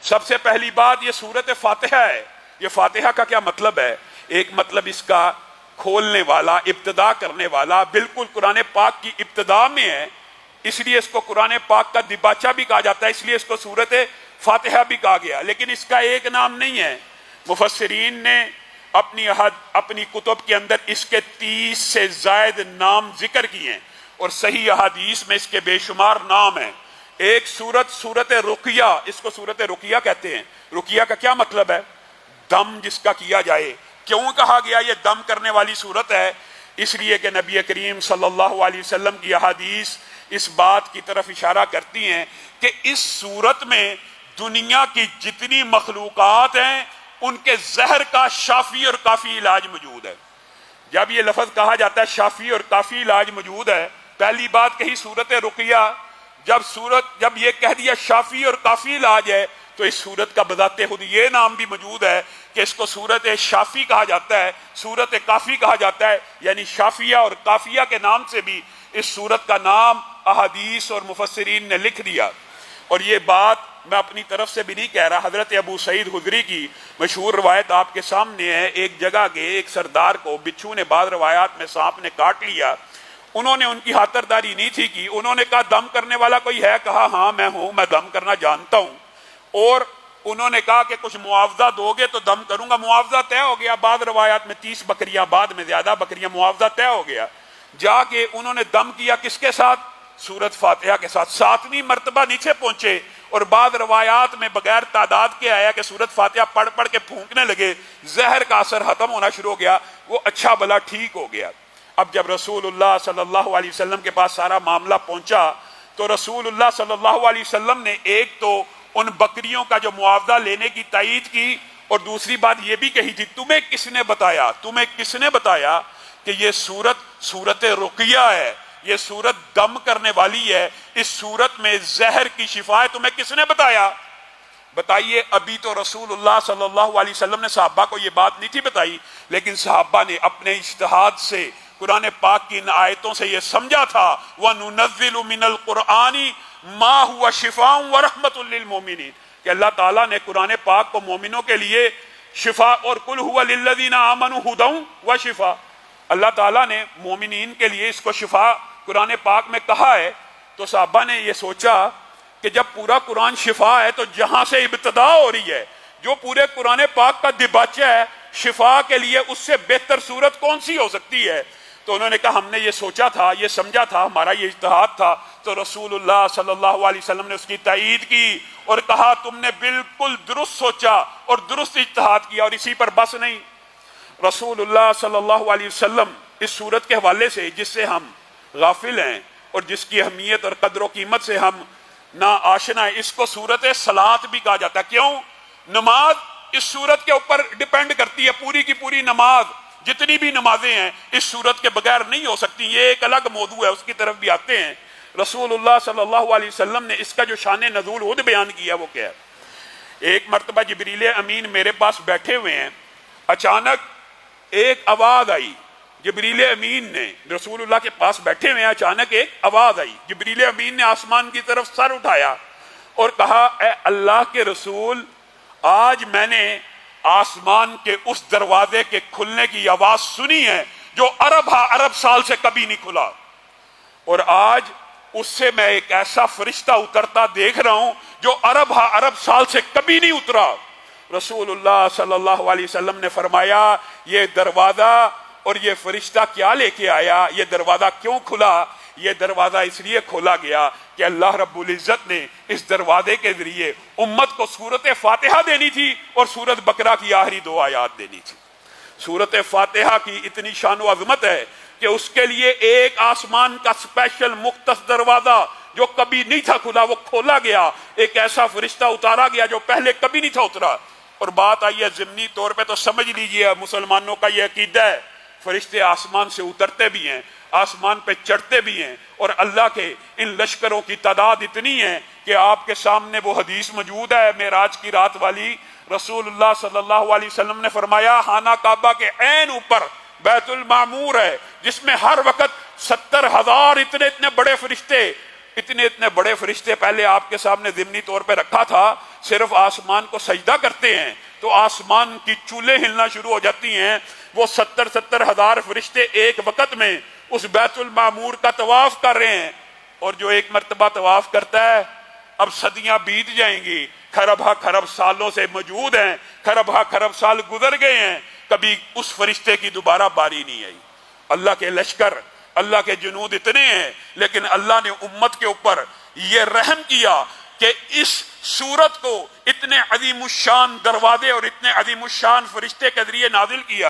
سب سے پہلی بات یہ سورت فاتحہ ہے. یہ فاتحہ کا کیا مطلب ہے؟ ایک مطلب اس کا کھولنے والا، ابتدا کرنے والا، بالکل قرآن پاک کی ابتدا میں ہے، اس لیے اس کو قرآن پاک کا دباچہ بھی کہا جاتا ہے، اس لیے اس کو سورت فاتحہ بھی کہا گیا. لیکن اس کا ایک نام نہیں ہے. مفسرین نے اپنی کتب کے اندر اس کے 30 سے زائد نام ذکر کیے ہیں، اور صحیح احادیث میں اس کے بے شمار نام ہیں. ایک سورت رقیہ، اس کو سورت رقیہ کہتے ہیں. رقیہ کا کیا مطلب ہے؟ دم جس کا کیا جائے. کیوں کہا گیا یہ دم کرنے والی صورت ہے؟ اس لیے کہ نبی کریم صلی اللہ علیہ وسلم کی احادیث اس بات کی طرف اشارہ کرتی ہیں کہ اس صورت میں دنیا کی جتنی مخلوقات ہیں ان کے زہر کا شافی اور کافی علاج موجود ہے. جب یہ لفظ کہا جاتا ہے شافی اور کافی علاج موجود ہے، پہلی بات کہی سورت رقیہ. جب یہ کہہ دیا شافی اور کافی علاج ہے تو اس سورت کا بذات خود یہ نام بھی موجود ہے کہ اس کو سورت شافی کہا جاتا ہے، سورت کافی کہا جاتا ہے. یعنی شافیہ اور کافیہ کے نام سے بھی اس سورت کا نام احادیث اور مفسرین نے لکھ دیا. اور یہ بات میں اپنی طرف سے بھی نہیں کہہ رہا، حضرت ابو سعید خدری کی مشہور روایت آپ کے سامنے ہے. ایک جگہ کے ایک سردار کو بچھو نے بعض روایات میں سانپ نے کاٹ لیا. انہوں نے ان کی خاطرداری نہیں تھی کی. انہوں نے کہا دم کرنے والا کوئی ہے؟ کہا ہاں میں ہوں، میں دم کرنا جانتا ہوں. اور انہوں نے کہا کہ کچھ معاوضہ دو گے تو دم کروں گا. معاوضہ طے ہو گیا. بعض روایات میں 30 بکریاں، بعد میں زیادہ بکریاں، معاوضہ طے ہو گیا. جا کے انہوں نے دم کیا کس کے ساتھ؟ سورت فاتحہ کے ساتھ. 7ویں مرتبہ نیچے پہنچے اور بعض روایات میں بغیر تعداد کے آیا کہ سورت فاتحہ پڑھ پڑھ کے پھونکنے لگے. زہر کا اثر ختم ہونا شروع ہو گیا، وہ اچھا بھلا ٹھیک ہو گیا. اب جب رسول اللہ صلی اللہ علیہ وسلم کے پاس سارا معاملہ پہنچا تو رسول اللہ صلی اللہ علیہ وسلم نے ایک تو ان بکریوں کا جو معاوضہ لینے کی تائید کی، اور دوسری بات یہ بھی کہی تھی تمہیں کس نے بتایا کہ یہ سورت رقیہ ہے، یہ سورت دم کرنے والی ہے، اس سورت میں زہر کی شفا ہے، تمہیں کس نے بتایا؟ بتائیے. ابھی تو رسول اللہ صلی اللہ علیہ وسلم نے صحابہ کو یہ بات نہیں تھی بتائی، لیکن صحابہ نے اپنے اجتہاد سے قرآن پاک کی ان آیتوں سے یہ سمجھا تھا وَنُنَزِّلُ مِنَ الْقُرْآنِ مَا هُوَ شِفَاءٌ وَرَحْمَةٌ لِّلْمُؤْمِنِينَ کہ اللہ تعالیٰ نے قرآن پاک کو مومنوں کے لیے شفا، اور قُلْ هُوَ لِلَّذِينَ آمَنُوا هُدًى وَشِفَاءٌ، اللہ تعالیٰ نے مومنین کے لیے اس کو شفا قرآن پاک میں کہا ہے. تو صحابہ نے یہ سوچا کہ جب پورا قرآن شفا ہے تو جہاں سے ابتدا ہو رہی ہے، جو پورے قرآن پاک کا دباچہ ہے، شفا کے لیے اس سے بہتر صورت کون سی ہو سکتی ہے؟ تو انہوں نے کہا ہم نے یہ سوچا تھا، یہ سمجھا تھا، ہمارا یہ اجتہاد تھا. تو رسول اللہ صلی اللہ علیہ وسلم نے اس کی تائید کی اور کہا تم نے بالکل درست سوچا اور درست اجتہاد کیا. اور اسی پر بس نہیں، رسول اللہ صلی اللہ علیہ وسلم اس صورت کے حوالے سے جس سے ہم غافل ہیں اور جس کی اہمیت اور قدر و قیمت سے ہم نا آشنا ہے، اس کو سورت صلاۃ بھی کہا جاتا ہے. کیوں؟ نماز اس سورت کے اوپر ڈیپینڈ کرتی ہے. پوری کی پوری نماز، جتنی بھی نمازیں ہیں اس سورت کے بغیر نہیں ہو سکتی. یہ ایک الگ موضوع ہے، اس کی طرف بھی آتے ہیں. رسول اللہ صلی اللہ علیہ وسلم نے اس کا جو شان نزول خود بیان کیا وہ کیا ہے. ایک مرتبہ جبریل امین میرے پاس بیٹھے ہوئے ہیں، اچانک ایک آواز آئی. جبریل امین نے رسول اللہ کے پاس بیٹھے ہوئے ہیں، اچانک ایک آواز آئی. جبریل امین نے آسمان کی طرف سر اٹھایا اور کہا اے اللہ کے رسول، آج میں نے آسمان کے اس دروازے کے کھلنے کی آواز سنی ہے جو ارب سال سے کبھی نہیں کھلا، اور آج اس سے میں ایک ایسا فرشتہ اترتا دیکھ رہا ہوں جو ارب سال سے کبھی نہیں اترا. رسول اللہ صلی اللہ علیہ وسلم نے فرمایا یہ دروازہ اور یہ فرشتہ کیا لے کے آیا؟ یہ دروازہ کیوں کھلا؟ یہ دروازہ اس لیے کھولا گیا کہ اللہ رب العزت نے اس دروازے کے ذریعے امت کو سورت فاتحہ دینی تھی اور سورت بقرہ کی آخری 2 آیات دینی تھی. سورت فاتحہ کی اتنی شان و عظمت ہے کہ اس کے لیے ایک آسمان کا اسپیشل مختص دروازہ جو کبھی نہیں تھا کھلا وہ کھولا گیا. ایک ایسا فرشتہ اتارا گیا جو پہلے کبھی نہیں تھا اترا. اور بات آئی ہے ضمنی طور پہ تو سمجھ لیجئے مسلمانوں کا یہ عقیدہ ہے، فرشتے آسمان سے اترتے بھی ہیں، آسمان پہ چڑھتے بھی ہیں، اور اللہ کے ان لشکروں کی تعداد اتنی ہے کہ آپ کے سامنے وہ حدیث موجود ہے معراج کی رات والی. رسول اللہ صلی اللہ علیہ وسلم نے فرمایا خانہ کعبہ کے عین اوپر بیت المعمور ہے جس میں ہر وقت 70,000 اتنے بڑے فرشتے پہلے آپ کے سامنے ضمنی طور پہ رکھا تھا. صرف آسمان کو سجدہ کرتے ہیں تو آسمان کی چولیں ہلنا شروع ہو جاتی ہیں. وہ 70 ہزار فرشتے ایک وقت میں اس بیت المعمور کا طواف کر رہے ہیں. اور جو ایک مرتبہ طواف کرتا ہے اب صدیاں بیت جائیں گی، کھرب ہا کھرب سالوں سے موجود ہیں، کھرب ہا کھرب سال گزر گئے ہیں، کبھی اس فرشتے کی دوبارہ باری نہیں آئی. اللہ کے لشکر، اللہ کے جنود اتنے ہیں، لیکن اللہ نے امت کے اوپر یہ رحم کیا کہ اس سورت کو اتنے عظیم الشان دروازے اور اتنے عظیم الشان فرشتے کے ذریعے نازل کیا.